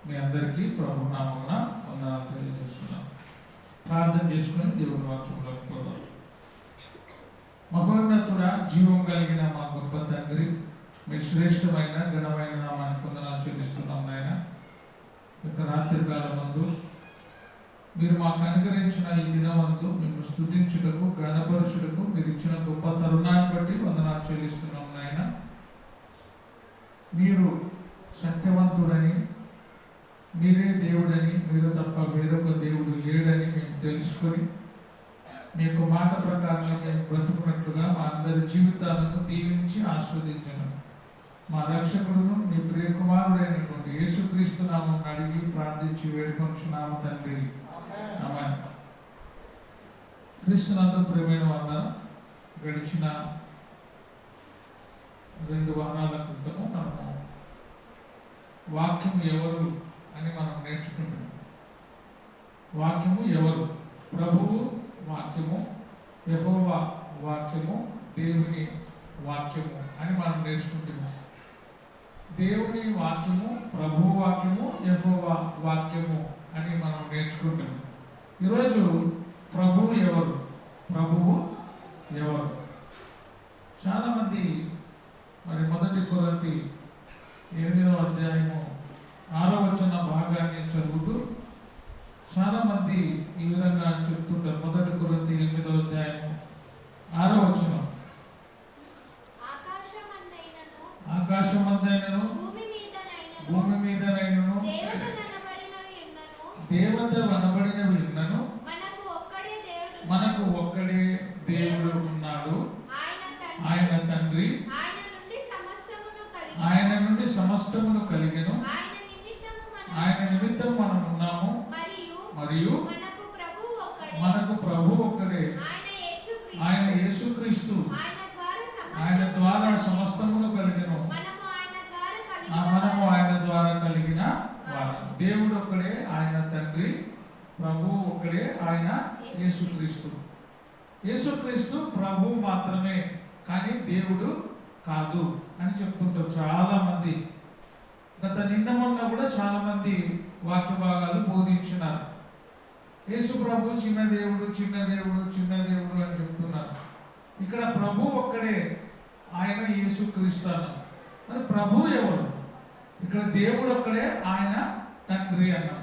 మీ అందరికీ ప్రభు నామమున వందనాలు తెలియజేస్తున్నాం. ప్రార్థన చేసుకుని దేవుని వాక్యంలోకి పోదాం. మహోన్నతుడ, జీవం కలిగిన మా గొప్ప తండ్రి, మీ శ్రేష్టమైన ఘనమైన నామానికి వందనాలు చెల్లిస్తున్నాం. నాయన, యొక్క రాత్రి కాలమందు మీరు మాకు అనుగ్రహించిన ఈ దినవంతు మేము స్తుతించుటకు, ఘనపరచుటకు మీరు ఇచ్చిన గొప్ప తరుణాన్ని బట్టి వందనాలు చెల్లిస్తున్నాం. నాయన, మీరు సత్యవంతుడని, మీరే దేవుడని, మీరు తప్ప వేరొక దేవుడు లేడని మేము తెలుసుకొని మీకు మాట ప్రకారంగా మేము బ్రతుకున్నట్లుగా మా అందరి జీవితాలను దీవించి ఆస్వాదించను. మా రక్షకుడును మీ ప్రియకుమారుడైనటువంటి యేసుక్రీస్తు నామం అడిగి ప్రార్థించి వేడుకొంచున్నాము తండ్రి. ఆమేన్. క్రీస్తునందు ప్రియమైన వాళ్ళ, గడిచిన 2 వారాల క్రితము మనము వాక్యం ఎవరు అని మనం నేర్చుకుంటున్నాం. వాక్యము ఎవరు? ప్రభువు వాక్యము, యెహోవా వాక్యము, దేవుని వాక్యము అని మనం నేర్చుకుంటున్నాం. దేవుని వాక్యము, ప్రభువు వాక్యము, యెహోవా వాక్యము అని మనం నేర్చుకుంటున్నాం. ఈరోజు ప్రభువు ఎవరు? ప్రభువు ఎవరు? చాలామంది మరి 1 కొరింథీ 8వ అధ్యాయము 6వ వచన భాగాన్ని చదువుతూ చాలామంది ఈ విధంగా చెప్తుంటారు. 1 కొరింథీ 8వ అధ్యాయము 6వ వచనం, ఆకాశమందైనను భూమి మీదనైనను దేవత వనబడినవి ఉన్నను మనకు ఒక్కడే దేవుడు ఉన్నాడు, ఆయన తండ్రి. ఆయన నుండి సమస్తమును కలిగెను, ఆయన నిమిత్తం మనం ఉన్నాము, మరియు మనకు ప్రభు ఒక్కడే, ఆయన యేసుక్రీస్తు. ఆయన ద్వారా సమస్తమును కలిగెను, మనము ఆయన ద్వారా కలిగిన వారు. దేవుడు ఒక్కడే, ఆయన తండ్రి. ప్రభువు ఒక్కడే, ఆయన యేసుక్రీస్తు. యేసుక్రీస్తు ప్రభు మాత్రమే, కానీ దేవుడు కాదు అని చెప్తుంటారు చాలా మంది. నిన్న మొన్న కూడా చాలా మంది వాక్య భాగాలు బోధించినారు. యేసు ప్రభు చిన్న దేవుడు, చిన్న దేవుడు, చిన్న దేవుడు అని చెప్తున్నారు. ఇక్కడ ప్రభు ఒక్కడే, ఆయన యేసుక్రీస్తు అన్నాం. మరి ప్రభు ఎవరు? ఇక్కడ దేవుడు ఒక్కడే, ఆయన తండ్రి అన్నాం.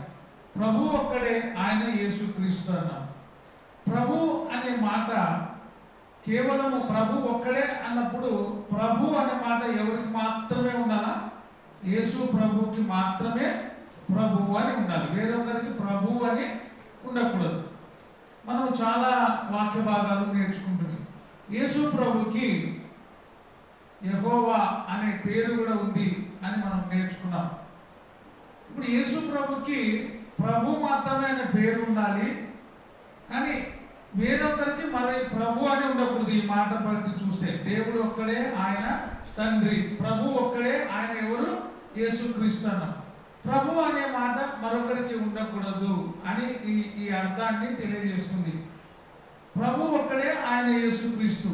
ప్రభు ఒక్కడే, ఆయన యేసుక్రీస్తు అన్నాం. ప్రభు అనే మాట కేవలము ప్రభు ఒక్కడే అన్నప్పుడు ప్రభు అనే మాట ఎవరికి మాత్రమే ఉండాలా? యేసు ప్రభుకి మాత్రమే ప్రభు అని ఉండాలి, వేరొకరికి ప్రభు అని ఉండకూడదు. మనం చాలా వాక్య భాగాలు నేర్చుకుంటున్నాం. యేసు ప్రభుకి యెహోవా అనే పేరు కూడా ఉంది అని మనం నేర్చుకున్నాం. ఇప్పుడు యేసు ప్రభుకి ప్రభు మాత్రమే అనే పేరు ఉండాలి, కానీ వేరొకరికి మరి ప్రభు అని ఉండకూడదు. ఈ మాట బట్టి చూస్తే దేవుడు ఒక్కడే, ఆయన తండ్రి. ప్రభు ఒక్కడే, ఆయన ఎవరు? యేసుక్రీస్తు అన్నాం. ప్రభు అనే మాట మరొకరికి ఉండకూడదు అని ఈ అర్థాన్ని తెలియజేస్తుంది. ప్రభు ఒక్కడే, ఆయన యేసుక్రీస్తు.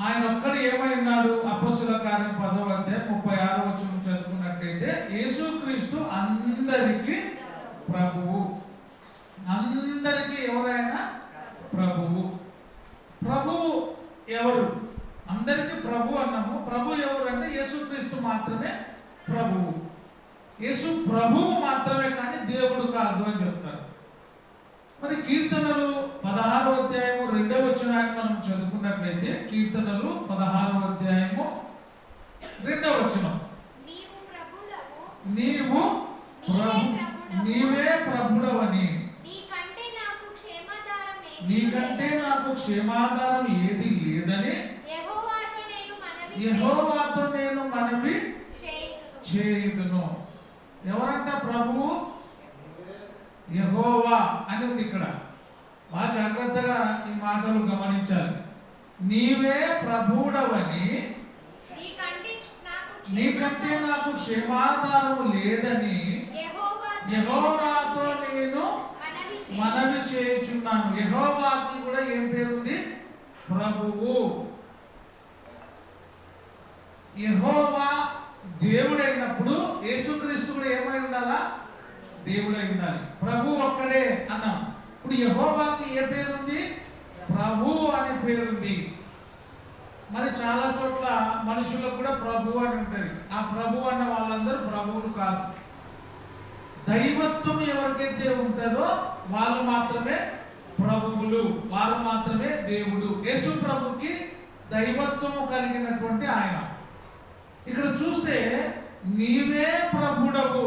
ఆయన ఒక్కడు ఏమై ఉన్నాడు? అపొస్తలుల కార్యం 10వ అధ్యాయం 36వ వచనం చదువుకున్నట్టయితే, యేసుక్రీస్తు అందరికీ ప్రభువు. అందరికీ ఎవరైనా ప్రభువు. ప్రభువు ఎవరు? అందరికీ ప్రభు అన్నాము. ప్రభు ఎవరు అంటే యేసుక్రీస్తు మాత్రమే ప్రభువు. యేసు ప్రభువు మాత్రమే, కానీ దేవుడు కాదు అని చెప్తారు. మరి కీర్తనలు 16వ అధ్యాయము 2వ వచనాన్ని మనం చదువుకున్నట్లయితే, కీర్తనలు 16వ అధ్యాయము 2వ వచనం, నీవే ప్రభుడవని, నీకంటే నాకు క్షేమాధారం ఏది లేదని యెహోవాతో నేను మనవి చేయుదును. ఎవరంట ప్రభువు? యెహోవా అని ఉంది ఇక్కడ. బాగా జాగ్రత్తగా ఈ మాటలు గమనించాలి. నీవే ప్రభుడవని, నీకంటే నాకు క్షేమాధారం లేదని యెహోవాతో నేను మనవి చేయుచున్నాను. యెహోవాకి కూడా ఏం పేరుంది? ప్రభువు. యెహోవా దేవుడైనప్పుడు యేసుక్రీస్తు కూడా ఏమై ఉండాలా? దేవుడై ఉండాలి. ప్రభు ఒక్కడే అన్నాం. ఇప్పుడు యెహోవాకి ఏ పేరు ఉంది? ప్రభు అనే పేరు ఉంది. మరి చాలా చోట్ల మనుషులకు కూడా ప్రభు అని ఉంటుంది. ఆ ప్రభు అన్న వాళ్ళందరూ ప్రభువులు కాదు. దైవత్వం ఎవరికైతే ఉంటుందో వాళ్ళు మాత్రమే ప్రభువులు, వారు మాత్రమే దేవుడు. యేసు ప్రభుకి దైవత్వము కలిగినటువంటి ఆయన. ఇక్కడ చూస్తే నీవే ప్రభుడవు,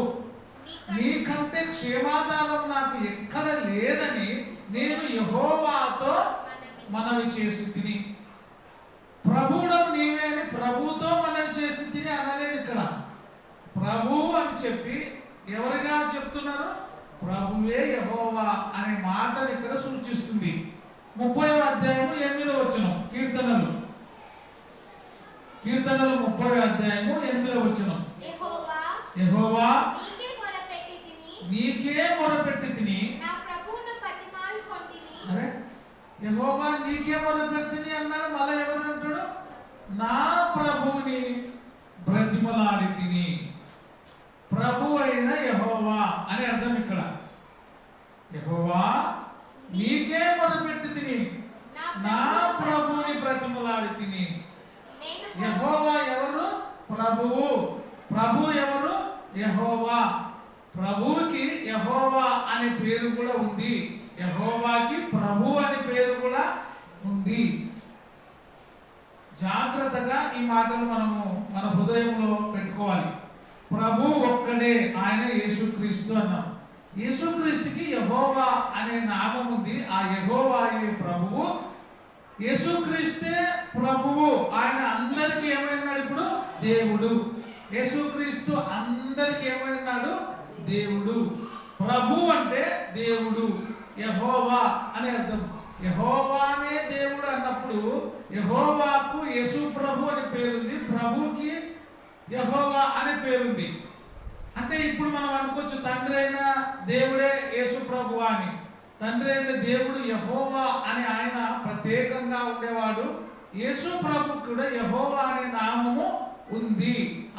నీకంటే క్షేమాధారం నాకు ఎక్కడ లేదని నేను యెహోవాతో మనవి చేసి తిని. ప్రభుడవు నీవే అని ప్రభువుతో మనవి చేసి తిని అనలేదు. ఇక్కడ ప్రభు అని చెప్పి ఎవరిగా చెప్తున్నారు? ప్రభువే యెహోవా అనే మాటను ఇక్కడ సూచిస్తుంది. 30వ అధ్యాయము 8వ వచనం, కీర్తనలు 30వ అధ్యాయము 8వ వచనం. యెహోవా నీకే మొరపెట్టి తిని. అరే యెహోవా నీకే మొరపెట్టిని అన్నాడు. మళ్ళీ ఎవరు అంటాడు? నా ప్రభువుని బ్రతిమలాడి తిని. ప్రభు అయిన యెహోవా అని అర్థం ఇక్కడ. యెహోవా నీకే మొరపెట్టి తిని, నా ప్రభువుని బ్రతిమలాడి తిని. యెహోవా ఎవరు? ప్రభువు. ప్రభు ఎవరు? యెహోవా. ప్రభువుకి యెహోవా అనే పేరు కూడా ఉంది. యెహోవాకి ప్రభు అనే పేరు కూడా ఉంది. జాగ్రత్తగా ఈ మాటలు మనము మన హృదయంలో పెట్టుకోవాలి. ప్రభు ఒక్కడే, ఆయన యేసుక్రీస్తు అన్నాం. యేసుక్రీస్తుకి యెహోవా అనే నామం ఉంది. ఆ యెహోవాయే ప్రభువు, యేసుక్రీస్తే ప్రభువు. ఆయన అందరికీ ఏమైనాడు? ఇప్పుడు దేవుడు. యేసుక్రీస్తు అందరికీ ఏమైనాడు? దేవుడు. ప్రభు అంటే దేవుడు, యెహోవా అని అర్థం. యెహోవానే దేవుడు అన్నప్పుడు యెహోవాకు యేసు ప్రభు అనే పేరుంది, ప్రభుకి యెహోవా అనే పేరుంది. అంటే ఇప్పుడు మనం అనుకోవచ్చు తండ్రి అయిన దేవుడే యేసు ప్రభు అని. తండ్రి అయిన దేవుడు యెహోవా అని ఆయన ప్రత్యేకంగా ఉండేవాడు. యేసు ప్రభు కూడా యెహోవా అనే నామము ఉంది.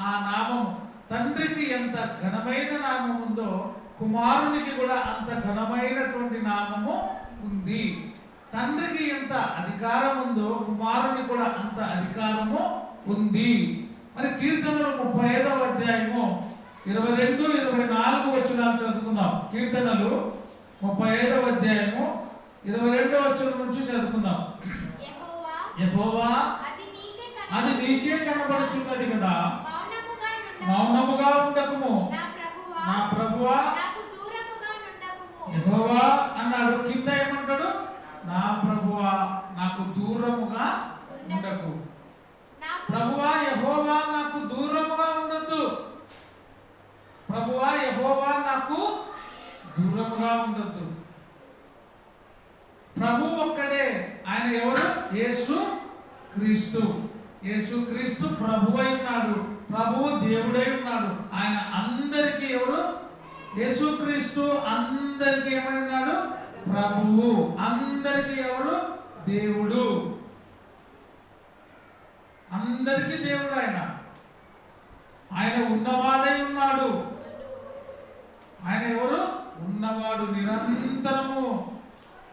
ఆ నామము తండ్రికి ఎంత ఘనమైన నామం ఉందో కుమారునికి కూడా అంత ఘనమైనటువంటి నామము ఉంది. తండ్రికి ఎంత అధికారం ఉందో కుమారునికి కూడా అంత అధికారము ఉంది. మరి కీర్తనలు 35వ అధ్యాయము 22, 24 వచనాలు చదువుకుందాం. కీర్తనలు 35వ అధ్యాయము 22వ వచనం నుంచి చదువుకుందాం. యెహోవా అది నీకే కనబడుచున్నది కదా, మౌనముగా ఉండకుము నా ప్రభువా. యెహోవా అన్నాడు, కింద ఏమంటాడు? నా ప్రభువా నాకు దూరముగా ఉండకు. ప్రభువా యెహోవా నాకు దూరముగా ఉండొద్దు. ప్రభువా యెహోవా నాకు దూరముగా ఉండొద్దు. ప్రభు ఒక్కడే. ఆయన ఎవరు? యేసు క్రీస్తు. యేసు క్రీస్తు ప్రభువై ఉన్నాడు, ప్రభువు దేవుడై ఉన్నాడు. ఆయన అందరికీ ఎవరు? యేసు క్రీస్తు అందరికీ ఏమై ఉన్నాడు? ప్రభువు. అందరికీ ఎవరు? దేవుడు. అందరికీ దేవుడు ఆయన. ఆయన ఉన్నవాడై ఉన్నాడు. ఆయన ఎవరు? ఉన్నవాడు. నిరంతరము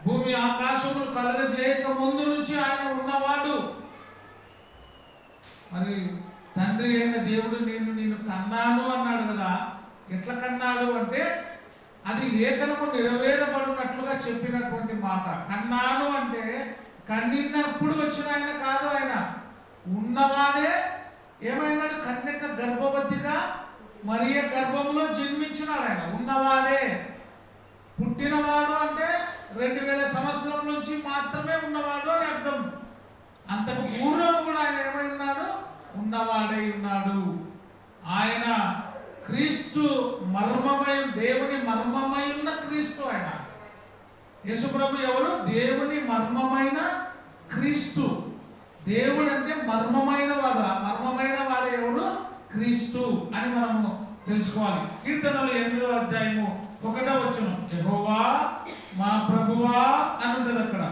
భూమి ఆకాశములు కలగజేయక ముందు నుంచి ఆయన ఉన్నవాడు. మరి తండ్రి అయిన దేవుడు నిన్ను కన్నాను అన్నాడు కదా. ఎట్లా కన్నాడు అంటే అది లేఖనము నెరవేరబడినట్లుగా చెప్పినటువంటి మాట. కన్నాను అంటే కన్నినప్పుడు వచ్చిన ఆయన కాదు. ఆయన ఉన్నవాడే ఏమైనాడు? కన్యక గర్భవతిగా మరియ గర్భంలో జన్మించినాడు. ఆయన ఉన్నవాడే. పుట్టినవాడు అంటే 2000 సంవత్సరం నుంచి మాత్రమే ఉన్నవాడు అని అర్థం. అంతకు పూర్వం కూడా ఆయన ఏమై ఉన్నాడు? ఉన్నవాడై ఉన్నాడు. ఆయన క్రీస్తు మర్మమై, దేవుని మర్మమై ఉన్న క్రీస్తు. ఆయన యేసుప్రభు ఎవరు? దేవుని మర్మమైన క్రీస్తు. దేవుడు అంటే మర్మమైన వాడు. ఆ మర్మమైన వాడు ఎవరు? క్రీస్తు అని మనము తెలుసుకోవాలి. కీర్తనలు 8వ అధ్యాయము 1వ వచనం, యెహోవా మా ప్రభువా అని ఉంటుంది అక్కడ.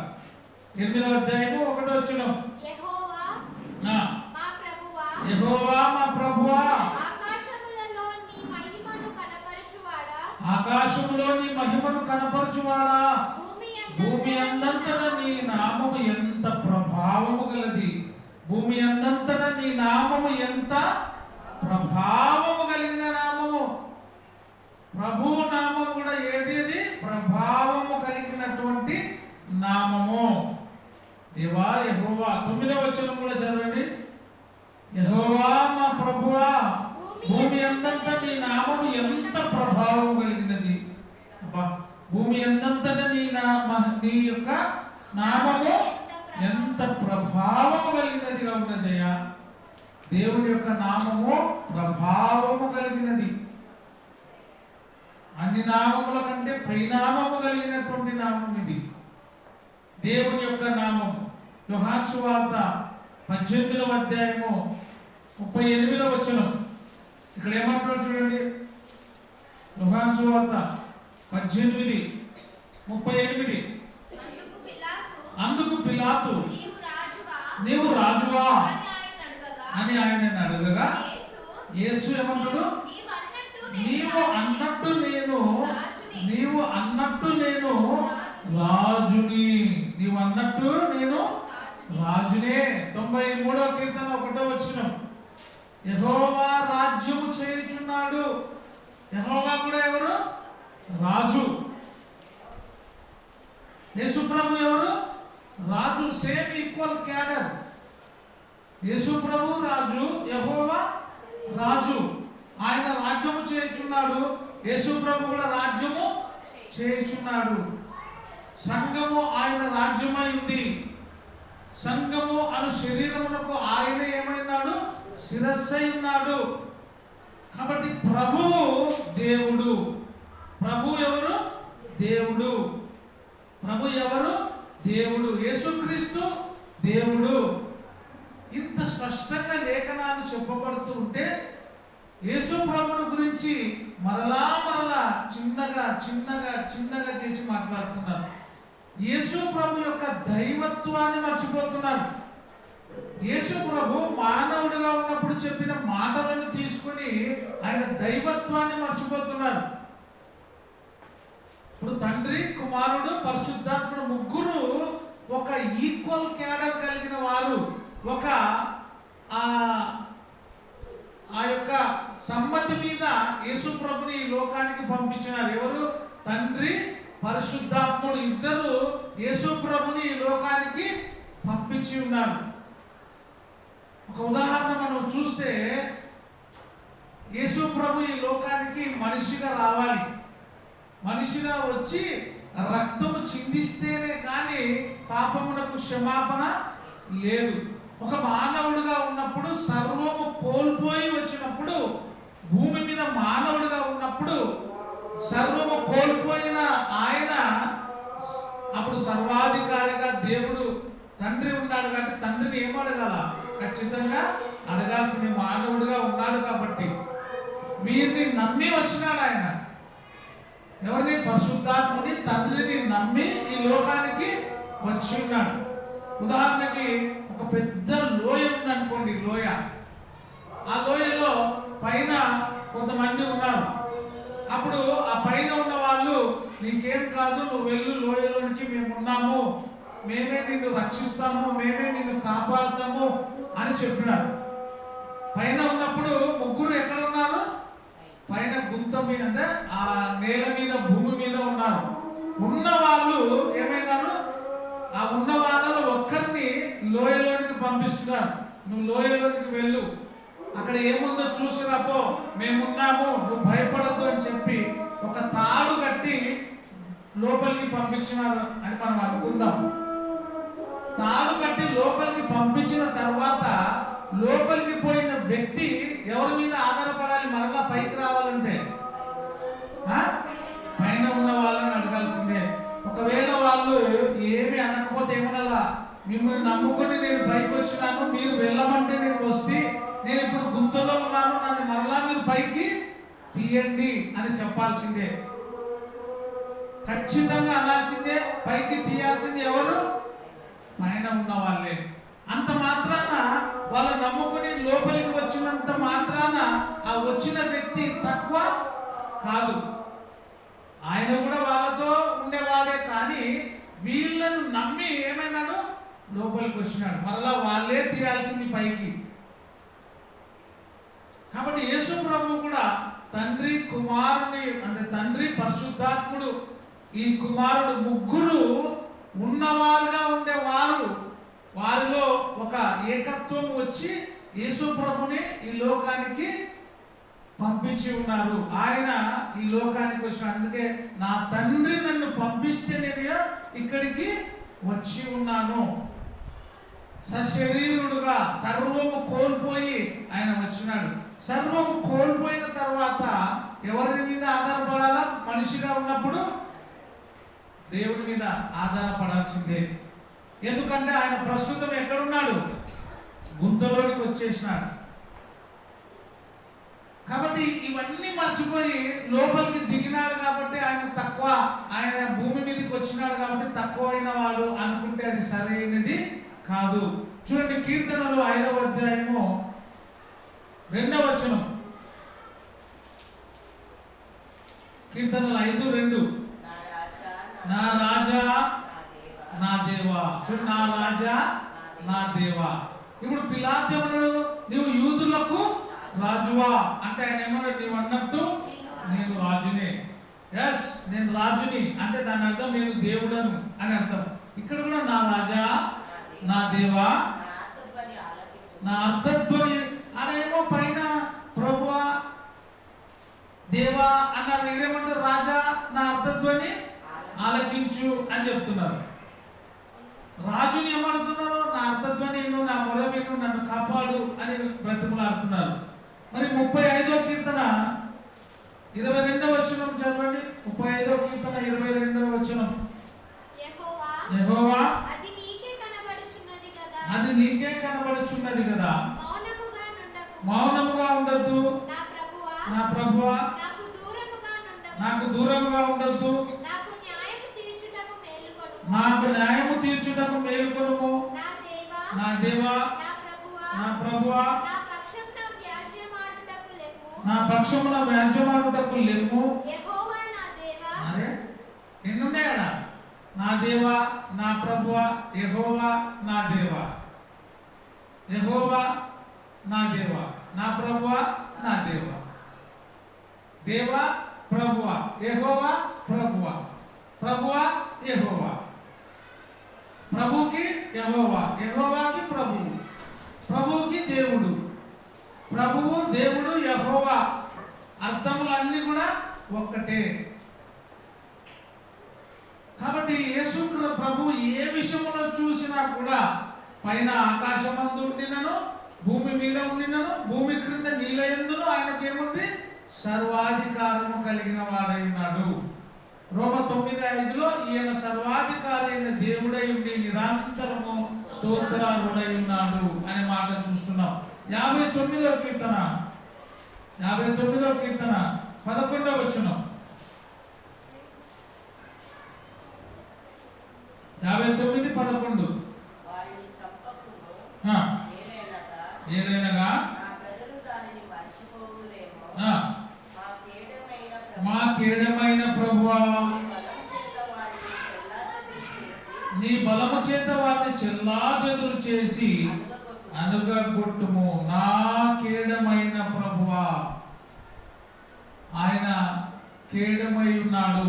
8వ అధ్యాయము 1వ వచనం, యెహోవా మా ప్రభువా. ఆకాశములో నీ మహిమను కనపరచువాడా, భూమి అందంతటా నీ నామము ఎంత ప్రభావము గలది. భూమి అందంతటా నీ నామము ఎంత ప్రభావము కలిగిన నామము. ప్రభు నామం కూడా ఏది ప్రభావము కలిగినటువంటి నామము. దేవా యెహోవా, 9వ వచనం కూడా చదవండి. యెహోవా మా ప్రభువా, భూమి అందంతా నీ నామము ఎంత ప్రభావం కలిగినది. భూమి అందంతటా నీ యొక్క నామము ఎంత ప్రభావము కలిగినదిగా ఉన్నదయ్యా. దేవుని యొక్క నామము ప్రభావము కలిగినది. అన్ని నామముల కంటే పైనామము కలిగినటువంటి నామం ఇది, దేవుని యొక్క నామము. యోహాను సువార్త 18వ అధ్యాయము 38వ వచనం. ఇక్కడ ఏమంటున్నాడు చూడండి. యోహాను సువార్త 18:38. అందుకు పిలాతు నీవు రాజువా అని ఆయనను అడగగా యేసు ఏమంటాడు, నీవు అన్నట్టు నేను రాజుని. నీవు అన్నట్టు నేను రాజునే. 93వ కీర్తన 1వ వచనం. యెహోవా రాజ్యము చేయుచున్నాడు. యెహోవా కూడా ఎవరు? రాజు. యేసు ప్రభు ఎవరు? రాజు. Same equal cadre. యేసు ప్రభు రాజు, యెహోవా రాజు. ఆయన రాజ్యము చేయుచున్నాడు. యేసు ప్రభు కూడా రాజ్యము చేయుచున్నాడు. సంఘము ఆయన రాజ్యమైంది. సంఘము అను శరీరమునకు ఆయన ఏమైనాడు? శిరస్సై ఉన్నాడు. కాబట్టి ప్రభువు దేవుడు. ప్రభు ఎవరు? దేవుడు. ప్రభు ఎవరు? దేవుడు. యేసుక్రీస్తు దేవుడు. ఇంత స్పష్టంగా లేఖనాలు చెప్పబడుతూ ఉంటే యేసు ప్రభువుని గురించి మరలా చిన్నగా చేసి మాట్లాడుతున్నారు. యేసు ప్రభు యొక్క దైవత్వాన్ని మర్చిపోతున్నారు. యేసు ప్రభు మానవుడిగా ఉన్నప్పుడు చెప్పిన మాటలను తీసుకుని ఆయన దైవత్వాన్ని మర్చిపోతున్నారు. ఇప్పుడు తండ్రి, కుమారుడు, పరిశుద్ధాత్ముడు ముగ్గురు ఒక ఈక్వల్ క్యాడర్ కలిగిన వారు. ఒక ఆ యొక్క సమ్మతి మీద యేసు ప్రభుని ఈ లోకానికి పంపించినారు. ఎవరు? తండ్రి, పరిశుద్ధాత్ముడు ఇద్దరు యేసు ప్రభుని ఈ లోకానికి పంపించి ఉన్నారు. ఒక ఉదాహరణ మనం చూస్తే, యేసు ప్రభు ఈ లోకానికి మనిషిగా రావాలి. మనిషిగా వచ్చి రక్తము చిందిస్తేనే కానీ పాపమునకు క్షమాపణ లేదు. ఒక మానవుడిగా ఉన్నప్పుడు, సర్వము కోల్పోయి వచ్చినప్పుడు, భూమి మీద మానవుడిగా ఉన్నప్పుడు సర్వము కోల్పోయిన ఆయన అప్పుడు సర్వాధికారిగా దేవుడు తండ్రి ఉన్నాడు. కాబట్టి తండ్రిని ఏం అడగాల? ఖచ్చితంగా అడగాల్సిన మానవుడిగా ఉన్నాడు. కాబట్టి వీరిని నమ్మి వచ్చినాడు ఆయన. ఎవరిని? పరిశుద్ధాత్మని, తండ్రిని నమ్మి ఈ లోకానికి వచ్చి ఉన్నాడు. ఉదాహరణకి ఒక పెద్ద లోయ ఉందనుకోండి. లోయ, ఆ లోయలో పైన కొంతమంది ఉన్నారు. అప్పుడు ఆ పైన ఉన్న వాళ్ళు, నీకేం కాదు, నువ్వు వెళ్ళు, లోయలోనికి మేము ఉన్నాము, మేమే నిన్ను రక్షిస్తాము, మేమే నిన్ను కాపాడుతాము అని చెప్పినారు. పైన ఉన్నప్పుడు ముగ్గురు ఎక్కడ ఉన్నారు? పైన గుంత మీద, ఆ నేల మీద, భూమి మీద ఉన్నారు. ఉన్న వాళ్ళు ఏమైనారు? ఆ ఉన్న వాళ్ళలో ఒక్కరిని లోయలోనికి పంపిస్తున్నారు. నువ్వు లోయలోనికి వెళ్ళు, అక్కడ ఏముందో చూసి రాపో, మేమున్నాము, నువ్వు భయపడద్దు అని చెప్పి ఒక తాడు కట్టి లోపలికి పంపించినారు అని మనం అనుకుందాం. తాడు కట్టి లోపలికి పంపించిన తర్వాత లోపలికి పోయిన వ్యక్తి ఎవరి మీద ఆధారపడాలి? మరలా పైకి రావాలంటే పైన ఉన్న వాళ్ళని అడగాల్సిందే. ఒకవేళ వాళ్ళు ఏమి అనకపోతే ఏమనాలా? మిమ్మల్ని నమ్ముకొని నేను పైకి వచ్చినాను, మీరు వెళ్ళమంటే నేను వస్తే, నేను ఇప్పుడు గుంతలో ఉన్నాను, నన్ను మరలా మీరు పైకి తీయండి అని చెప్పాల్సిందే. ఖచ్చితంగా అనాల్సిందే. పైకి తీయాల్సింది ఎవరు? పైన ఉన్న వాళ్ళే. అంత మాత్రాన వాళ్ళు నమ్ముకుని లోపలికి వచ్చినంత మాత్రాన ఆ వచ్చిన వ్యక్తి తక్కువ కాదు. ఆయన కూడా వాళ్ళతో ఉండేవాడే, కానీ వీళ్ళను నమ్మి ఏమైనాడు, లోపలికి వచ్చినాడు. మరలా వాళ్ళే తీయాల్సింది పైకి. కాబట్టి యేసు ప్రభు కూడా తండ్రి, కుమారుని, అంటే తండ్రి, పరిశుద్ధాత్ముడు, ఈ కుమారుడు ముగ్గురు ఉన్నవారుగా ఉండేవారు. వారిలో ఒక ఏకత్వం వచ్చి యేసు ప్రభుని ఈ లోకానికి పంపించి ఉన్నారు. ఆయన ఈ లోకానికి వచ్చిన, అందుకే నా తండ్రి నన్ను పంపిస్తే నేను ఇక్కడికి వచ్చి ఉన్నాను. సశరీరుడుగా సర్వము కోల్పోయి ఆయన వచ్చినాడు. సర్వము కోల్పోయిన తర్వాత ఎవరి మీద ఆధారపడాలా? మనిషిగా ఉన్నప్పుడు దేవుడి మీద ఆధారపడాల్సిందే. ఎందుకంటే ఆయన ప్రస్తుతం ఎక్కడున్నాడు? గుంతలోనికి వచ్చేసినాడు. కాబట్టి ఇవన్నీ మర్చిపోయి లోపలికి దిగినాడు. కాబట్టి ఆయన తక్కువ, ఆయన భూమి మీదకి వచ్చినాడు కాబట్టి తక్కువ అయిన వాడు అనుకుంటే అది సరైనది కాదు. చూడండి, కీర్తనలు 5వ అధ్యాయము 2వ వచనం. కీర్తనలు 5:2. నా రాజా నా దేవా. చూడు, నా రాజా నా దేవా. ఇప్పుడు పిలాతేమన్నాడు? నీవు యూదులకు రాజువా అంటే ఆయన ఏమన్నాడు? నీవు అన్నట్టు నేను రాజునే. ఎస్, నేను రాజుని అంటే దాని అర్థం నేను దేవుడను అని అర్థం. ఇక్కడ కూడా నా రాజా నా దేవా, నా అర్థధ్వని అదేమో పైన ప్రభువా దేవా అన్నారు. ఏమంటారు? రాజా నా అర్థధ్వని ఆలకించు అని చెప్తున్నారు. రాజుని ఏమడుతున్నారు? నా అర్థధ్వని విను, నా మొర విను, నన్ను కాపాడు అని బ్రతిమలాడుతున్నారు. మరి 35వ కీర్తన 22వ వచనం చదవండి. 35వ కీర్తన 22వ వచనం. యెహోవా అది నీకే కనబడుచున్నది కదా, మౌనముగా ఉండద్దు. నా ప్రభువా నాకు దూరముగా ఉండద్దు. నాకు న్యాయము తీర్చుటకు మేలుకొనుము. నా దేవా నా ప్రభువా నా పక్షమున వ్యాజ్యమాడుటకు లెమ్ము. అరే ఎన్నున్నాయడా? నా దేవా నా ప్రభువా, యెహోవా నా దేవా, యెహోవా నా దేవా, నా ప్రభువా నా దేవా, దేవా ప్రభువా, యెహోవా ప్రభువా, ప్రభువా యెహోవా, ప్రభుకి యెహోవా, యెహోవాకి ప్రభువు, ప్రభువుకి దేవుడు, ప్రభువు దేవుడు యెహోవా. అర్థములన్నీ కూడా ఒక్కటే. కాబట్టి యేసు ప్రభువు ఏ విషయంలో చూసినా కూడా పైన ఆకాశమందు ఉండినను, భూమి మీద ఉండినను, భూమి క్రింద నీలయందును ఆయనకేముంది? సర్వాధికారము కలిగిన వాడై ఉన్నాడు. రోమ 9:5లో ఈయన సర్వాధికారి అయిన దేవుడై ఉండి నిరంతరము స్తోత్రారుడై ఉన్నాడు అనే మాట చూస్తున్నాం. 59వ కీర్తన 11వ వచనం. 59:11. ఏలైనగా మా కేడమైన ప్రభువా నీ బలము చేత వారిని చెల్లాచెదురు చేసి అనుగగొట్టుము. నా కేడమైన ప్రభువా, ఆయన కేడమై ఉన్నాడు.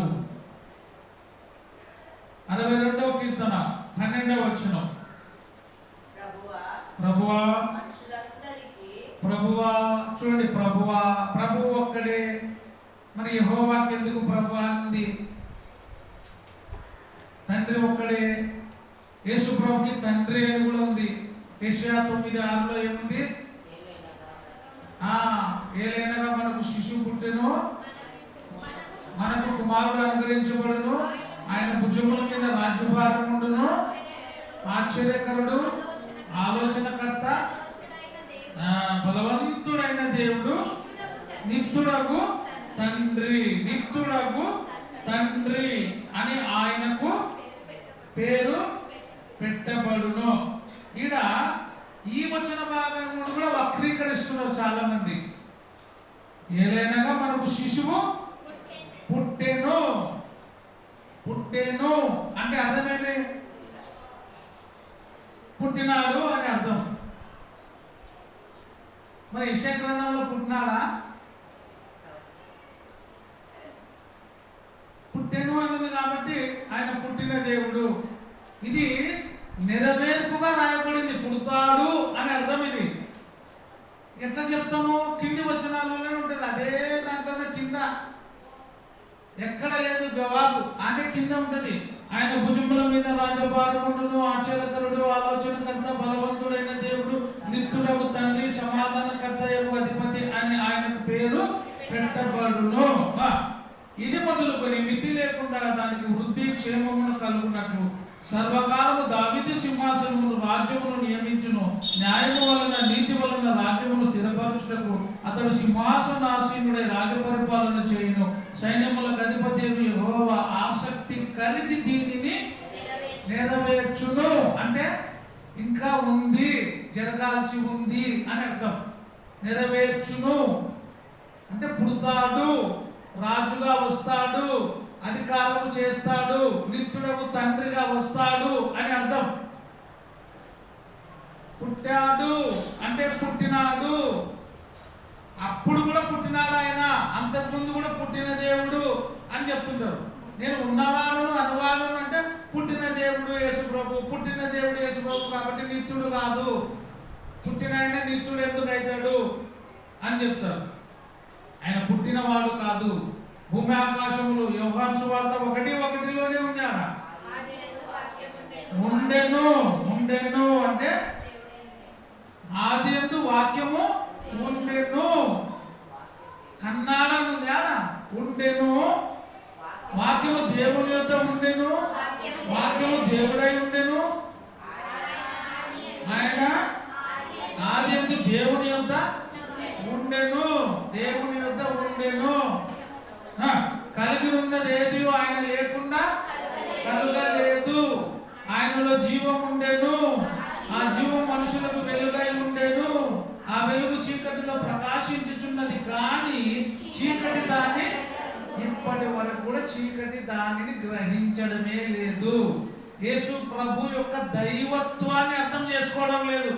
62వ కీర్తన 12వ వచనం. ప్రభువా ప్రభువా, చూడండి, ప్రభువా ప్రభువు ఒక్కడే. మరి యెహోవాకి ఎందుకు ప్రభువా ఉంది? తండ్రి ఒక్కడే. యేసు ప్రభుకి తండ్రి అని కూడా ఉంది. యెషయా 9:6లో ఏముంది? ఏలైనగా మనకు శిశువు పుట్టెను, మనకు కుమారుడు అనుగ్రహించబడును, ఆయన భుజముల మీద రాజ్యభారం ఉండును, ఆశ్చర్యకరుడు, ఆలోచనకర్త, బలవంతుడైన దేవుడు, నిత్యుడగు తండ్రి, నిత్యుడగు తండ్రి అని ఆయనకు పేరు పెట్టబడును. ఈడ ఈ వచన భాగం కూడా వక్రీకరిస్తున్నారు చాలా మంది. ఏలైనగా మనకు శిశువు పుట్టెను, పుట్టెను అంటే అర్థమేమి? పుట్టినాడు అని అర్థం. మరి యెషయా గ్రంథంలో పుట్టినాడా? పుట్టెను అన్నది కాబట్టి ఆయన పుట్టిన దేవుడు. ఇది నెరవేర్పుగా రాయబడింది. పుడతాడు అని అర్థం. ఇది ఎట్లా చెప్తాము? కింది వచనాల్లోనే ఉంటుంది. అదే దాంట్లోనే కింద ఎక్కడ లేదు జవాబు, అనే కింద ఉంటుంది. ఆయన భుజముల మీద రాజభారమును, ఆశ్చర్యకరుడు, ఆలోచనకర్త, బలవంతుడైన దేవుడు, నిత్యుడగు తండ్రి, సమాధానకర్త యగు అధిపతి అని ఆయనకు పేరు పెట్టబడును. ఇది మొదలుకొని మితి లేకుండా దానికి వృద్ధి క్షేమమును కలుగునట్లు సర్వకాలము దావీదు సింహాసనమును రాజ్యమును నియమించును. న్యాయము వలన నీతి వలన రాజ్యమును స్థిరపరచుటకు అతడు సింహాసనాసీనుడై రాజపరిపాలన చేయును. సైన్యములకు అధిపతి యెహోవా ఆసక్తి కలిగి దీనిని నెరవేర్చును. అంటే ఇంకా ఉంది, జరగాల్సి ఉంది అని అర్థం. నెరవేర్చును అంటే పుడతాడు, రాజుగా వస్తాడు, అధికారము చేస్తాడు, నిత్యుడకు తండ్రిగా వస్తాడు అని అర్థం. పుట్టాడు అంటే పుట్టినాడు. అప్పుడు కూడా పుట్టినాడు ఆయన, అంతకుముందు కూడా పుట్టిన దేవుడు అని చెప్తుంటారు. నేను ఉన్నవాడును అనువాడును అంటే పుట్టిన దేవుడు యేసు ప్రభు, పుట్టిన దేవుడు యేసు ప్రభు కాబట్టి నిత్యుడు కాదు. పుట్టిన ఆయన నిత్యుడు ఎందుకు అవుతాడు అని చెప్తారు. ఆయన పుట్టినవాడు కాదు. భూమి ఆకాశములు యోహాను సువార్త 1:1లోనే ఉంది. ఆడ ఉండెను. ఉండెను అంటే ఆదియందు వాక్యము ఉండెను. కన్నాడని ఉంది. ఆడ ఉండెను. వాక్యము దేవుని యొద్ద ఉండెను. వాక్యము దేవుడై ఉండెను. ఆయన ఆదియందు దేవుని యొద్ద ఉండెను. దేవుని యొద్ద ఉండెను. కలిగి ఉన్నది ఏది ఆయన లేకుండా కలగలేదు. ఆయనలో జీవం ఉండెను. ఆ జీవం మనుషులకు వెలుగై ఉండెను. ఆ వెలుగు చీకటిలో ప్రకాశించుచున్నది, కానీ చీకటి దాన్ని ఇప్పటి వరకు కూడా చీకటి దానిని గ్రహించడమే లేదు. యేసు ప్రభు యొక్క దైవత్వాన్ని అర్థం చేసుకోవడం లేదు.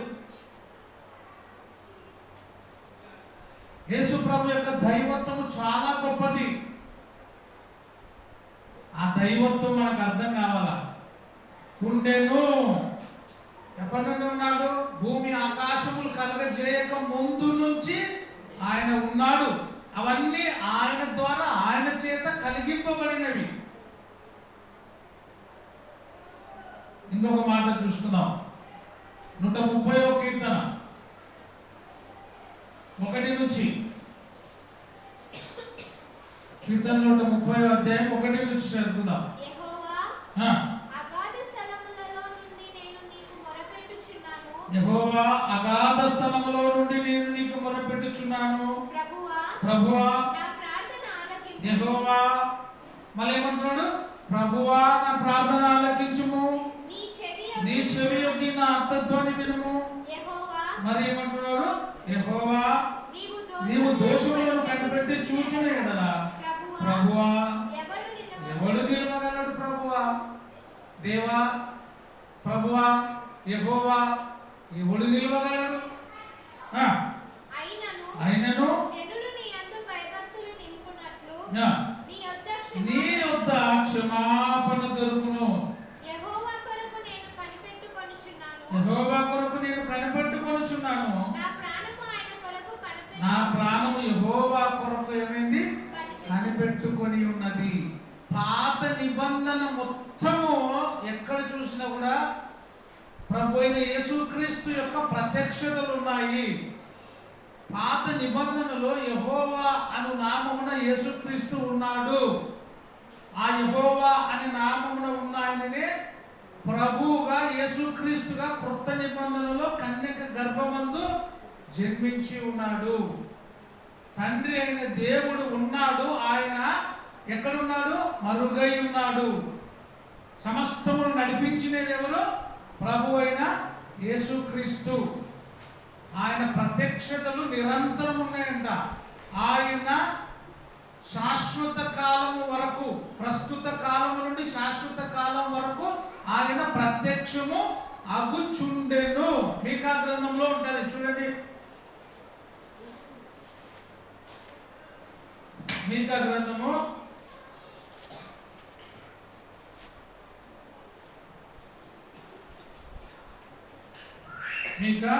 యేసు ప్రభు యొక్క దైవత్వము చాలా గొప్పది. ఆ దైవత్వం మనకు అర్థం కావాలా. ఉండెను ఎప్పటి నుండి ఉన్నాడు? భూమి ఆకాశములు కలగజేయక ముందు నుంచి ఆయన ఉన్నాడు. అవన్నీ ఆయన ద్వారా, ఆయన చేత కలిగింపబడినవి. ఇంకొక మాట చూసుకుందాం. 130వ కీర్తన 1 నుంచి, కీర్తన 130వ అధ్యాయం 1 నుంచి చదువుకుందాం. యెహోవా అగాధ స్థలములో నుండి నేను నీకు మొరపెట్టుచున్నాను. ప్రభువా నా ప్రార్థన ఆలకించుము. యెహోవా మళ్ళీ ఏమంటున్నాడు? ప్రభువా నా ప్రార్థన ఆలకించుము. నీ చెవి యొగ్గి నా అర్థధ్వని వినుము. మరి ఏమంటున్నాడు? యెహోవా నీవు దోషములను కనిపెట్టి చూచిన ఎడల ప్రభువా ఎవడు నిలవగలడు? ప్రభువా దేవా, ప్రభువా యెహోవా ఎవడు నిలవగలడు? అయినను నీ యొద్ద క్షమాపణ దొరుకును. యెహోవా కొరకు నేను కనిపెట్టుకొనుచున్నాను. నా ప్రాణము యెహోవా కొరకు ఏమైంది? కనిపెట్టుకొని ఉన్నది. పాత నిబంధన మొత్తము ఎక్కడ చూసినా కూడా ప్రభు అయిన యేసుక్రీస్తు యొక్క ప్రత్యక్షతలు ఉన్నాయి. పాత నిబంధనలో యెహోవా అను నామమున యేసుక్రీస్తు ఉన్నాడు. ఆ యెహోవా అనే నామమున ఉన్న ఆయననే ప్రభువుగా, యేసుక్రీస్తుగా క్రొత్త నిబంధనలో కన్యక గర్భమందు జన్మించి ఉన్నాడు. తండ్రి అయిన దేవుడు ఉన్నాడు. ఆయన ఎక్కడున్నాడు? మరుగై ఉన్నాడు. సమస్తమును నడిపించినది ఎవరు? ప్రభు అయిన యేసుక్రీస్తు. ఆయన ప్రత్యక్షతలు నిరంతరం ఉన్నాయంట. ఆయన శాశ్వత కాలము వరకు, ప్రస్తుత కాలము నుండి శాశ్వత కాలం వరకు ఆయన ప్రత్యక్షము అగుచుండెను. మీకా గ్రంథంలో ఉంటుంది చూడండి. మీకా గ్రంథము మీకా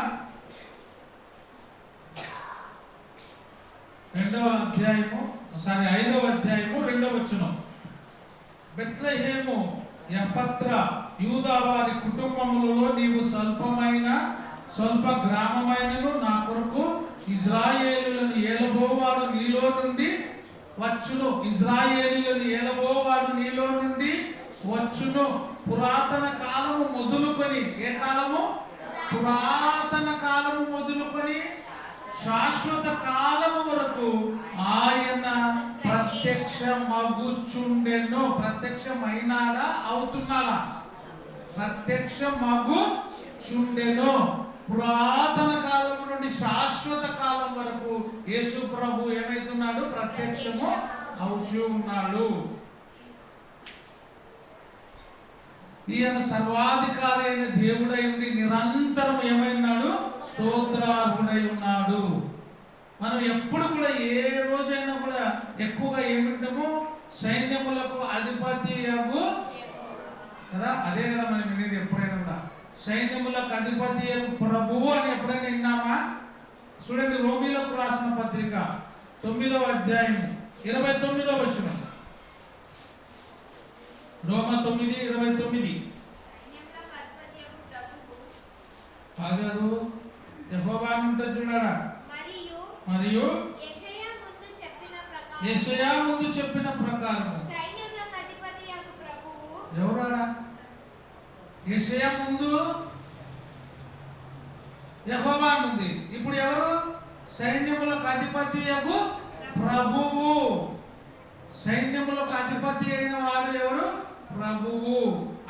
5వ అధ్యాయము 2వ వచనం. బెత్లెహేము ఎఫ్రాతా యూదా వారి కుటుంబములలో నీవు స్వల్ప గ్రామమైనను నా కొరకు ఇశ్రాయేలులను ఏలబోవాడు నీలో నుండి వచ్చును. ఇశ్రాయేలులను ఏలబోవాడు నీలో నుండి వచ్చును. పురాతన కాలము మొదలుకొని, ఏ కాలము? పురాతన కాలము మొదలుకొని శాశ్వత కాలము వరకు ఆయన ప్రత్యక్షమగుచుండెను. ప్రత్యక్షమైనాడా? అవుతున్నాడా? ప్రత్యక్షమగుచుండెను. పురాతన కాలం నుండి శాశ్వత కాలం వరకు యేసు ప్రభు ఏమైతున్నాడు? ప్రత్యక్షము అవుచూ ఉన్నాడు. ఈయన సర్వాధికారి అయిన దేవుడై ఉండి నిరంతరం ఏమైనాడు? స్తోత్రార్హుడై ఉన్నాడు. మనం ఎప్పుడు కూడా ఏ రోజైనా కూడా ఎక్కువగా ఏమింటాము? సైన్యములకు అధిపతి అగు కదా, అదే కదా మనం వినేది ఎప్పుడైనా కూడా. సైన్యములకు అధిపతి అగు ప్రభువు అని ఎప్పుడైనా విన్నామా? చూడండి, రోమీలకు రాసిన పత్రిక 9వ అధ్యాయం 29వ వచనం. రోమ 9:29. యెహోవా ఉంటుంది చూడరా. మరియు యెషయా ముందు చెప్పిన ప్రకారం ఎవరాడా? యెషయా ముందు యెహోవా ఉంది. ఇప్పుడు ఎవరు? సైన్యములకు అధిపతి యగు ప్రభువు. సైన్యములకు అధిపతి అయిన వాడు ఎవరు? ప్రభువు.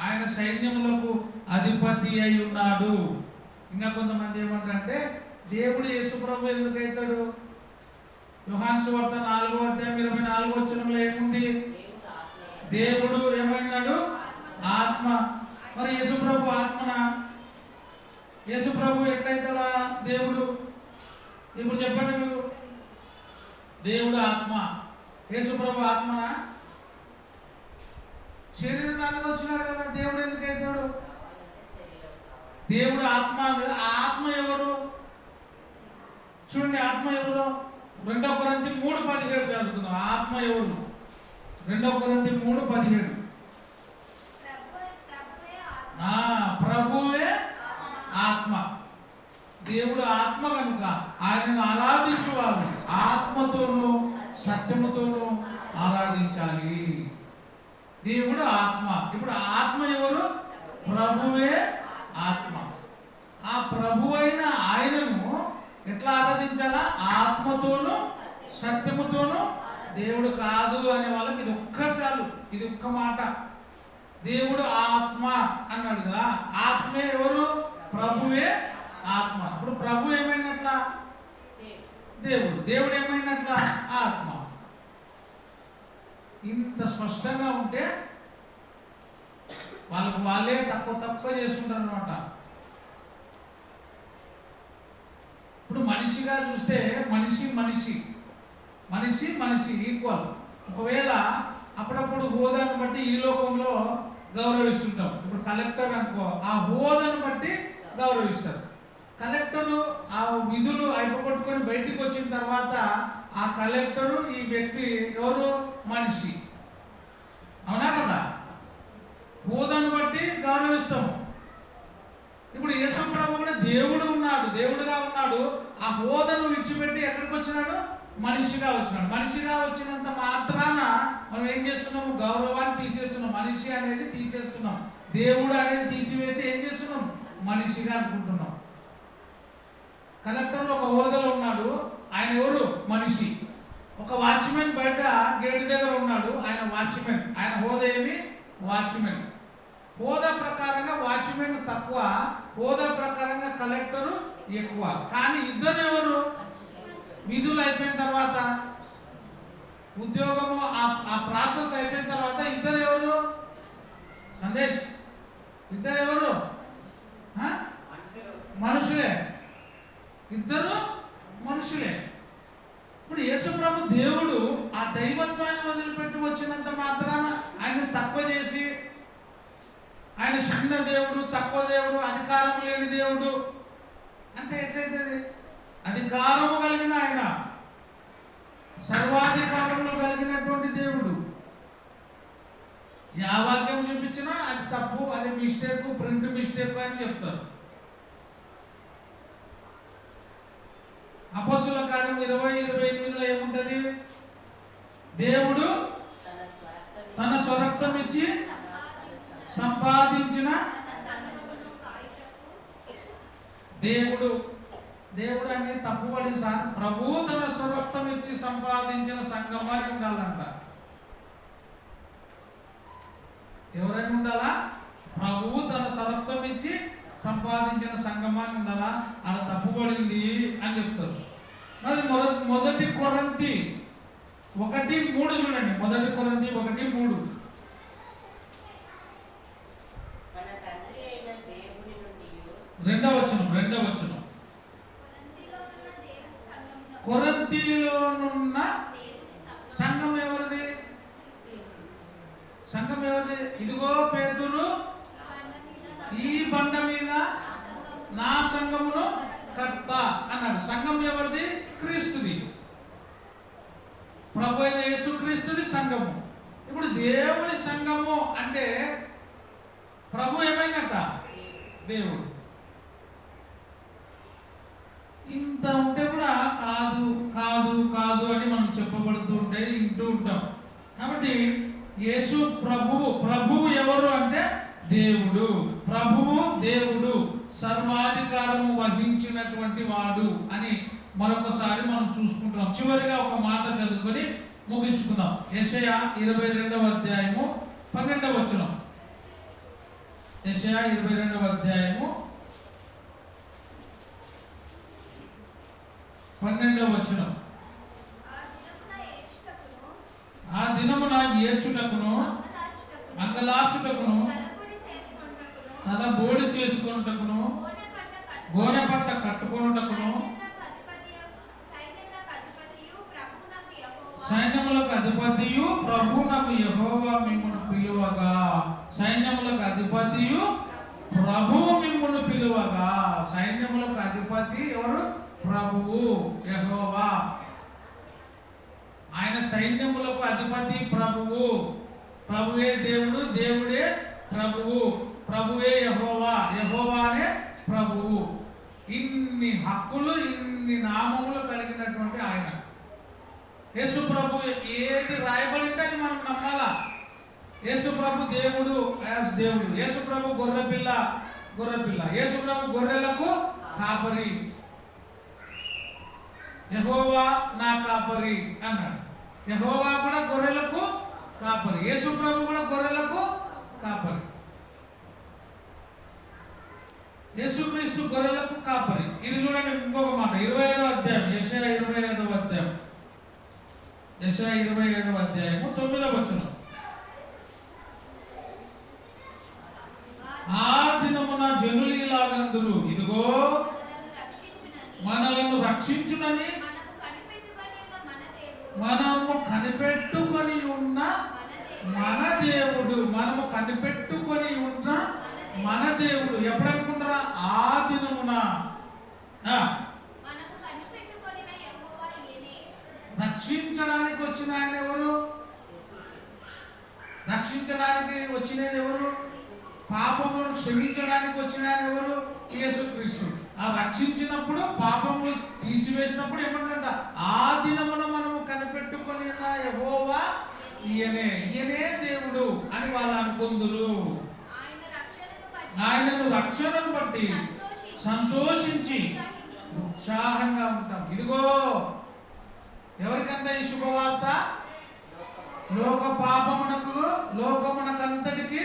ఆయన సైన్యములకు అధిపతి అయి ఉన్నాడు. ఇంకా కొంతమంది ఏమంటారంటే దేవుడు యేసు ప్రభు ఎందుకు అవుతాడు? యోహాను సువార్త 4వ అధ్యాయం 24వ వచనంలో ఏముంది? దేవుడు ఏమైనాడు? ఆత్మ. మరి యేసు ప్రభు ఆత్మనా? యేసు ప్రభు ఎట్లయితాడా దేవుడు? ఇప్పుడు చెప్పండి మీరు. దేవుడు ఆత్మ, యేసు ప్రభు ఆత్మనా? శరీరానికి వచ్చినాడు కదా, దేవుడు ఎందుకు అవుతాడు? దేవుడు ఆత్మ. ఆత్మ ఎవరు? చూడండి, ఆత్మ ఎవరు? 2 కొరింథీ 3:17 చదువుకుందాం. ఆత్మ ఎవరు? 2 కొరింథీ 3:17. ప్రభువే ఆత్మ. దేవుడు ఆత్మ కనుక ఆయనను ఆరాధించువారు ఆత్మతోనూ సత్యముతోనూ ఆరాధించాలి. దేవుడు ఆత్మ. ఇప్పుడు ఆత్మ ఎవరు? ప్రభువే ఆత్మ. ఆ ప్రభు అయిన ఆయనను ఎట్లా ఆరాధించాలా? ఆత్మతోనూ సత్యముతోనూ. దేవుడు కాదు అనే వాళ్ళకి ఇది ఒక్క చాలు, ఇది ఒక్క మాట. దేవుడు ఆత్మ అన్నాడు కదా. ఆత్మే ఎవరు? ప్రభువే ఆత్మ. ఇప్పుడు ప్రభు ఏమైనట్లా? దేవుడు. దేవుడు ఏమైనట్లా? ఆత్మ. ఇంత స్పష్టంగా ఉంటే వాళ్ళే తక్కువ చేస్తుంటారు అనమాట. ఇప్పుడు మనిషిగా చూస్తే మనిషి ఈక్వల్. ఒకవేళ అప్పుడప్పుడు హోదాను బట్టి ఈ లోకంలో గౌరవిస్తుంటాం. ఇప్పుడు కలెక్టర్ అనుకో, ఆ హోదాను బట్టి గౌరవిస్తారు. కలెక్టరు ఆ విధులు అయిపోగొట్టుకొని బయటికి వచ్చిన తర్వాత ఆ కలెక్టరు ఈ వ్యక్తి ఎవరు? మనిషి. అవునా కదా? హోదాను బట్టి గౌరవిస్తాము. ఇప్పుడు యేసు ప్రభు కూడా దేవుడు ఉన్నాడు, దేవుడుగా ఉన్నాడు. ఆ హోదాను విడిచిపెట్టి ఎక్కడికి వచ్చినాడు? మనిషిగా వచ్చినాడు. మనిషిగా వచ్చినంత మాత్రాన మనం ఏం చేస్తున్నాము? గౌరవాన్ని తీసేస్తున్నాం. మనిషి అనేది తీసేస్తున్నాం. దేవుడు అనేది తీసివేసి ఏం చేస్తున్నాం? మనిషిగా అనుకుంటున్నాం. కలెక్టర్ ఒక హోదాలో ఉన్నాడు, ఆయన ఎవరు? మనిషి. ఒక వాచ్మెన్ బయట గేట్ దగ్గర ఉన్నాడు, ఆయన వాచ్మెన్. ఆయన హోదా ఏమి? వాచ్మెన్. హోదా ప్రకారంగా వాచ్మెన్ తక్కువ, హోదా ప్రకారంగా కలెక్టరు ఎక్కువ. కానీ ఇద్దరు ఎవరు? విధులు అయిపోయిన తర్వాత ఉద్యోగము ఆ ప్రాసెస్ అయిపోయిన తర్వాత ఇద్దరు ఎవరు? సందేశ్, ఇద్దరు ఎవరు? మనుషులే, ఇద్దరు మనుషులే. ఇప్పుడు యేసుప్రభు దేవుడు ఆ దైవత్వాన్ని వదిలిపెట్టి వచ్చినంత మాత్రాన ఆయన తక్కువ చేసి, ఆయన చిన్న దేవుడు, తక్కువ దేవుడు, అధికారం లేని దేవుడు అంటే ఎట్లయితుంది? అధికారము కలిగిన ఆయన, సర్వాధికారంలో కలిగినటువంటి దేవుడు. ఆ వాక్యం చూపించినా అది తప్పు, అది మిస్టేక్, ప్రింట్ మిస్టేక్ అని చెప్తారు. అపోస్తుల కార్యం 20:28 ఏముంటది? దేవుడు తన స్వరక్తం ఇచ్చి సంపాదించిన దేవుడు. దేవుడు అన్ని తప్పుపడి సార్, ప్రభు తన స్వరక్తం ఇచ్చి సంపాదించిన సంఘమని ఉండాలంట. ఎవరైనా ఉండాలా? ప్రభు తన స్వరక్తం ఇచ్చి సంపాదించిన సంఘమని ఉండాలా? అలా తప్పుపడింది అని చెప్తారు. మరి మొదటి కొరింథీ 1:3 చూడండి. మొదటి కొరింథీ 1:3. రెండవ వచనం. కొరింథీలోనున్న సంఘం ఎవరిది? సంఘం ఎవరిది? ఇదిగో పేతురు ఈ బండ మీద నా సంఘమును కర్తా అన్నాడు. సంఘం ఎవరిది? క్రీస్తుది. ప్రభు అయిన యేసు క్రీస్తుది సంఘము. ఇప్పుడు దేవుని సంఘము అంటే ప్రభు ఏమైనట్ట? దేవుడు. ఇంత ఉంటే కూడా కాదు కాదు కాదు అని మనం చెప్పబడుతూ ఉంటే వింటూ ఉంటాం. కాబట్టి యేసు ప్రభువు ఎవరు అంటే దేవుడు. ప్రభువు దేవుడు, సర్వాధికారము వహించినటువంటి వాడు అని మరొకసారి మనం చూసుకుంటున్నాం. చివరిగా ఒక మాట చదువుకొని ముగించుకుందాం. యెషయా 22వ అధ్యాయము 12వ వచనం. యెషయా 22వ అధ్యాయము 12వ వచనం. ఆ దినమున ఏడ్చుటకును అంగలార్చుటకును తలబోడి చేసుకొనుటకును గోనె పట్ట కట్టుకొనుటకును సైన్యములకు అధిపతియు ప్రభువునకు యెహోవా మిమ్మును పిలువగా. సైన్యములకు అధిపతియు ప్రభువు మిమ్మును పిలువగా. సైన్యములకు అధిపతి ఎవరు? ప్రభువు యెహోవా. ఆయన సైన్యములకు అధిపతి ప్రభువు. ప్రభువే దేవుడు, దేవుడే ప్రభువు, ప్రభువే యెహోవా, యెహోవానే ప్రభువు. ఇన్ని హక్కులు, ఇన్ని నామములు కలిగినటువంటి ఆయన యేసు ప్రభు. ఏది రాయబడింటే అది మనం నమ్మాలా. యేసు ప్రభు దేవుడు యాజ్ దేవుడు. యేసు ప్రభు గొర్రెపిల్ల. యేసు ప్రభు గొర్రెలకు కాపరి. యెహోవా నా కాపరి అన్నాడు. యెహోవా కూడా గొర్రెలకు కాపరి. యేసు ప్రభు కూడా గొర్రెలకు కాపరి. యేసుక్రీస్తు గొర్రెలకు కాపరి. ఇది చూడండి ఇంకొక మాట. 25వ అధ్యాయం, యెషయా 25వ అధ్యాయం, యెషయా 27వ అధ్యాయము 9వ వచనం. ఆ దినమున జనులు ఇలాగందురు, ఇదిగో మనలను రక్షించునని మనము కనిపెట్టుకొని ఉన్న మన దేవుడు. మనము కనిపెట్టుకొని ఉన్న మన దేవుడు. ఎప్పుడు అనుకుంటారా? ఆ దినమున. రక్షించడానికి వచ్చిన ఆయన ఎవరు? రక్షించడానికి వచ్చినది ఎవరు? పాపములను క్షమించడానికి వచ్చిన ఆయన ఎవరు? యేసుక్రీస్తు. ఆ రక్షించినప్పుడు, పాపములు తీసివేసినప్పుడు ఏమంటారంట? ఆ దినమున మనము కనిపెట్టుకొని యెహోవా ఈయనే దేవుడు అని వాళ్ళు అనుకుందురు. ఆయనను రక్షణను బట్టి సంతోషించి ఉత్సాహంగా ఉంటాం. ఇదిగో ఎవరికంత ఈ శుభవార్త? లోక పాపమునకు, లోకమునకంతటికి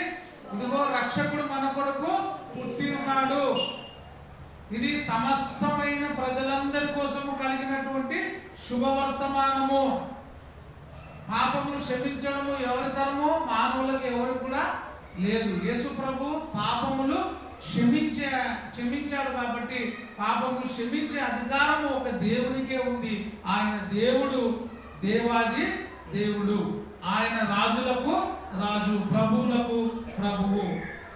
ఇదిగో రక్షకుడు మన కొరకు పుట్టి ఉన్నాడు. ఇది సమస్తమైన ప్రజలందరి కోసము కలిగినటువంటి శుభవర్తమానము. పాపములు క్షమించడము ఎవరి తరము? మానవులకు ఎవరికి కూడా లేదు. యేసు ప్రభు పాపములు క్షమించాడు కాబట్టి పాపములు క్షమించే అధికారము ఒక దేవునికే ఉంది. ఆయన దేవుడు, దేవాది దేవుడు. ఆయన రాజులకు రాజు, ప్రభువులకు ప్రభువు.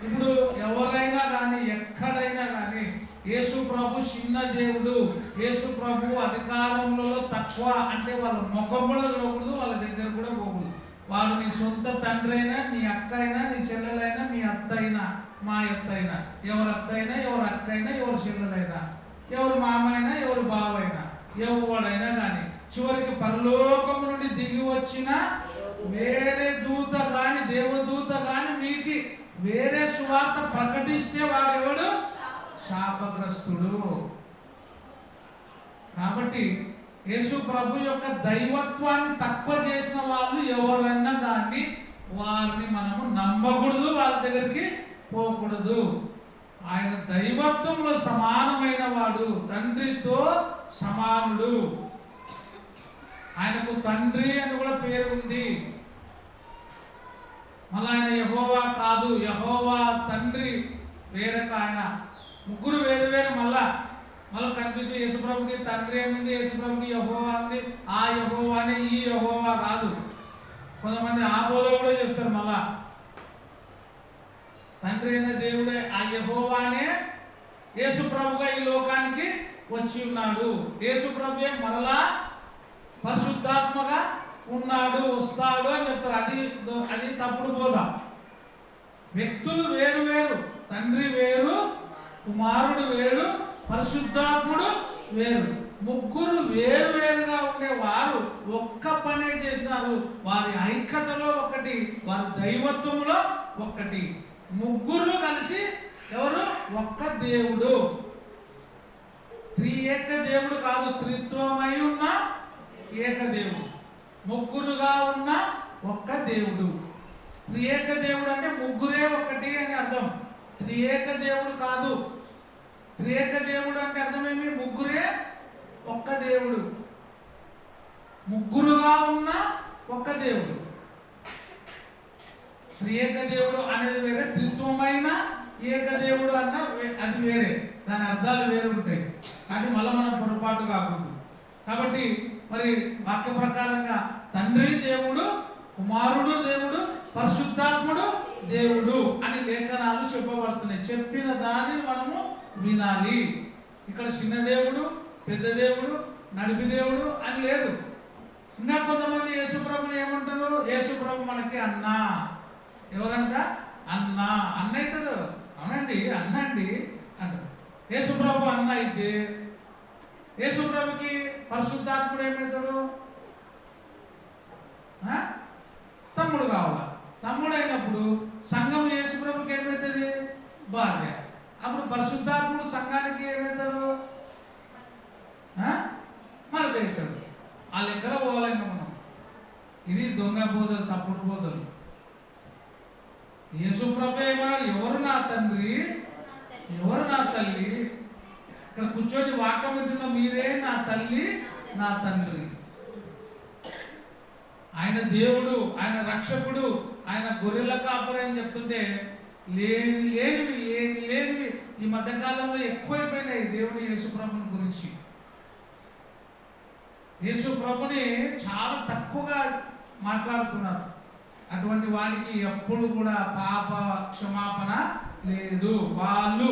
ఇప్పుడు ఎవరైనా కానీ ఎక్కడైనా కానీ యేసు ప్రభు చిన్న దేవుడు, యేసు ప్రభు అధికారంలో తక్కువ అంటే వాళ్ళ ముఖం కూడా పోకూడదు, వాళ్ళ దగ్గర కూడా పోకూడదు. వాడు నీ సొంత తండ్రి అయినా, నీ అక్క అయినా, నీ చెల్లెలైనా, మీ అత్త అయినా, మా అత్త అయినా, ఎవరి అత్త అయినా, ఎవరి అక్క అయినా, ఎవరి చెల్లెలైనా, ఎవరు మామ అయినా, ఎవరు బావైనా, ఎవడైనా కానీ చివరికి పరలోకము నుండి దిగి వచ్చిన వేరే దూత కానీ దేవదూత కానీ మీకు వేరే సువార్త ప్రకటిస్తే వాడెవడు? శాపగ్రస్తుడు. కాబట్టి యేసు ప్రభు యొక్క దైవత్వాన్ని తక్కువ చేసిన వాళ్ళు ఎవరన్నా దాన్ని వారిని మనము నమ్మకూడదు, వాళ్ళ దగ్గరికి పోకూడదు. ఆయన దైవత్వంలో సమానమైన వాడు, తండ్రితో సమానుడు. ఆయనకు తండ్రి అని కూడా పేరు ఉంది. మళ్ళీ ఆయన యెహోవా కాదు, యెహోవా తండ్రి వేరొక ఆయన. ముగ్గురు వేరు వేరు. మళ్ళా కనిపించే యేసుప్రభుకి తండ్రి ఏమింది, యేసుప్రభుకి యెహోవా ఉంది. ఆ యెహోవానే ఈ యెహోవా కాదు. కొంతమంది ఆ బోధ కూడా చేస్తారు. మళ్ళా తండ్రి అయిన దేవుడే ఆ యెహోవానే యేసుప్రభుగా ఈ లోకానికి వచ్చి ఉన్నాడు. యేసుప్రభుయే మరలా పరిశుద్ధాత్మగా ఉన్నాడు, వస్తాడు అని చెప్తారు. అది తప్పుడు బోధ. వ్యక్తులు వేరు వేరు, తండ్రి వేరు, కుమారుడు వేరు, పరిశుద్ధాత్ముడు వేరు. ముగ్గురు వేరు వేరుగా ఉండేవారు ఒక్క పనే చేసినారు. వారి ఐక్యతలో ఒకటి, వారి దైవత్వంలో ఒకటి. ముగ్గురు కలిసి ఎవరు? ఒక్క దేవుడు. త్రియేక దేవుడు కాదు, త్రిత్వమై ఉన్న ఏకదేవుడు. ముగ్గురుగా ఉన్న ఒక్క దేవుడు. త్రియేక దేవుడు అంటే ముగ్గురే ఒకటి అని అర్థం. త్రియేక దేవుడు కాదు. త్రియేక దేవుడు అంటే అర్థమేమి? ముగ్గురే ఒక్క దేవుడు. ముగ్గురుగా ఉన్న ఒక్క దేవుడు. త్రియేక దేవుడు అనేది వేరే, త్రిత్వమైన ఏకదేవుడు అన్న అది వేరే. దాని అర్థాలు వేరు ఉంటాయి. కానీ మళ్ళీ మనం పొరపాటు కాకూడదు. కాబట్టి మరి వాక్య ప్రకారంగా తండ్రి దేవుడు, కుమారుడు దేవుడు, పరిశుద్ధాత్ముడు దేవుడు అని లేఖనాలు చెప్పబడుతున్నాయి. చెప్పిన దానిని మనము వినాలి. ఇక్కడ చిన్న దేవుడు, పెద్ద దేవుడు, నడిపి దేవుడు అని లేదు. ఇంకా కొంతమంది యేసుప్రభుని ఏమంటారు? యేసుప్రభు మనకి అన్న. ఎవరంట? అన్న. అన్న అవుతాడు. అవునండి, అన్న అండి అంటారు. యేసుప్రభు అన్న అయితే యేసుప్రభుకి పరిశుద్ధాత్ముడు ఏమవుతాడు? తమ్ముడు కావాలి. తమ్ముడు అయినప్పుడు సంఘం యేసుప్రభుకి ఏమవుతుంది? భార్య. అప్పుడు పరిశుద్ధాత్ముడు సంఘానికి ఏమవుతాడు? మరది అవుతాడు. ఆ లెక్కలో పోవాలండి మనం. ఇది దొంగ బోధలు, తప్పుడు బోధలు. యేసుప్రభు ఏమన్నాడు? ఎవరు నా తండ్రి, ఎవరు నా తల్లి? ఇక్కడ కూర్చొని వాక్యం వింటున్న మీరే నా తల్లి, నా తండ్రి. ఆయన దేవుడు, ఆయన రక్షకుడు, ఆయన గొర్రెల కాపరి అని చెప్తుంటే లేనివి ఈ మధ్యకాలంలో ఎక్కువైపోయినాయి దేవుని యేసుప్రభుని గురించి. యేసుప్రభుని చాలా తక్కువగా మాట్లాడుతున్నారు. అటువంటి వానికి ఎప్పుడు కూడా పాప క్షమాపణ లేదు. వాళ్ళు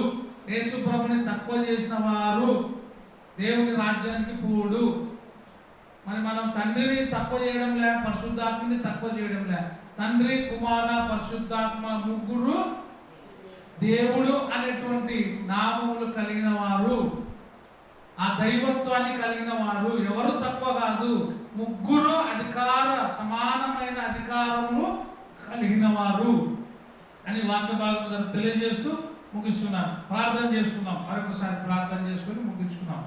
యేసుప్రభుని తక్కువ చేసిన వారు దేవుని రాజ్యానికి పోడు. మరి మనం తండ్రిని తక్కువ చేయడంలే, పరిశుద్ధాత్మని తక్కువ చేయడంలే. తండ్రి, కుమార, పరిశుద్ధాత్మ ముగ్గురు దేవుడు అనేటువంటి నామములు కలిగిన వారు, ఆ దైవత్వాన్ని కలిగిన వారు. ఎవరు తక్కువ కాదు. ముగ్గురు సమానమైన అధికారము కలిగిన వారు అని వాక్య భాగం తెలియజేస్తూ ముగిస్తున్నాను. ప్రార్థన చేసుకుందాం. మరొకసారి ప్రార్థన చేసుకుని ముగించుకున్నాం.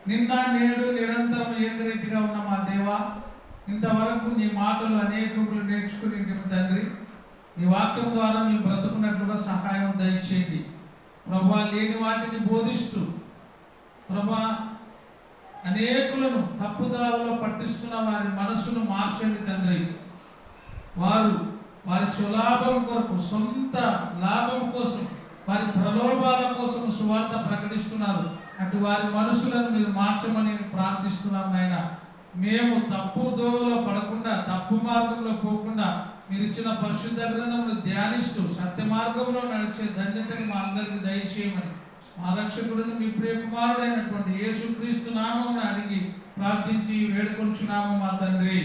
నిన్న నేడు నిరంతరం ఏకరీతిగా ఉన్న మా దేవా, ఇంతవరకు నీ మాటలు అనేకములు నేర్చుకుని తండ్రి, నీ వాక్యం ద్వారా మేము బ్రతుకున్నట్లుగా సహాయం దయచేయండి ప్రభా. లేని వాటిని బోధిస్తూ ప్రభా, అనేకులను తప్పుదావలో పట్టిస్తున్న వారి మనసును మార్చండి తండ్రి. వారి స్వలాభం కొరకు, సొంత లాభం కోసం, వారి ప్రలోభాల కోసం సువార్త ప్రకటిస్తున్నారు. అటు వారి మనసులను మీరు మార్చమని ప్రార్థిస్తున్నాం నాయన. మేము తప్పు దోవలో పడకుండా, తప్పు మార్గంలో పోకుండా మీరు ఇచ్చిన పరిశుద్ధ గ్రంథమును ధ్యానిస్తూ సత్య మార్గంలో నడిచే ధన్యతని మా అందరికి దయచేయమని మా రక్షకుడును మీ ప్రియ కుమారుడైనటువంటి యేసుక్రీస్తు నామమున అడిగి ప్రార్థించి వేడుకొంచున్నాము మా తండ్రి.